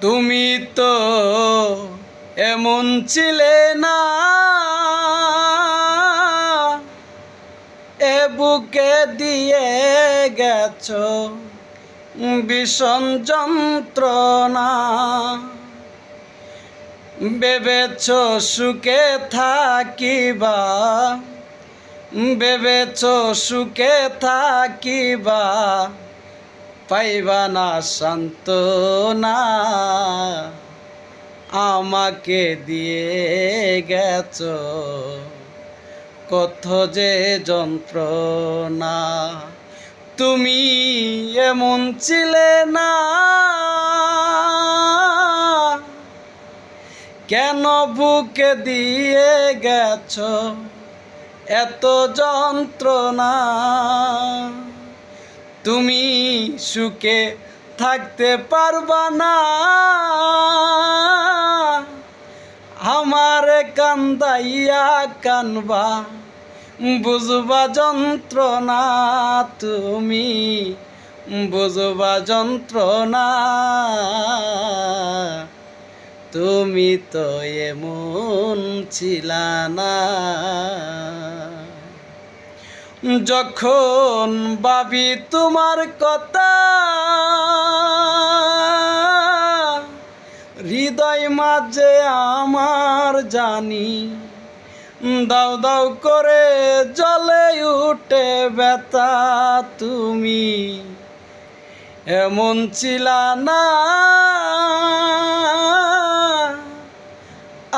তুমি তো এমন ছিলে না, এ বুকে দিয়ে গেছো ভীষণ যন্ত্রণা। ভেবেছ সুখে থাকিবা, ভেবেছ সুখে থাকিবা, পাইবা না সান্ত্বনা। আমাকে দিয়ে গেছো কত যে যন্ত্রণা। তুমি এমন ছিলে না, কেন বুকে দিয়ে গেছো এত যন্ত্রণা। তুমি সুখে থাকতে পারবা না, আমারে কান্দাইয়া কানবা, বুঝবা যন্ত্রণা। তুমি বুঝবা যন্ত্রণা। তুমি তো এমন ছিলা না। যখন ভাবি তোমার কথা, হৃদয় মাঝে আমার জানি দাও দাও করে জ্বলে উঠে ব্যথা। তুমি এমন ছিলা না,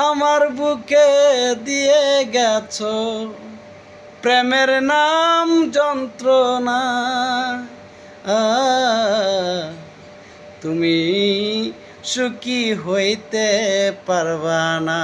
আমার বুকে দিয়ে গেছো প্রেমের নাম যন্ত্রণা। তুমি সুখী হইতে পারবা না।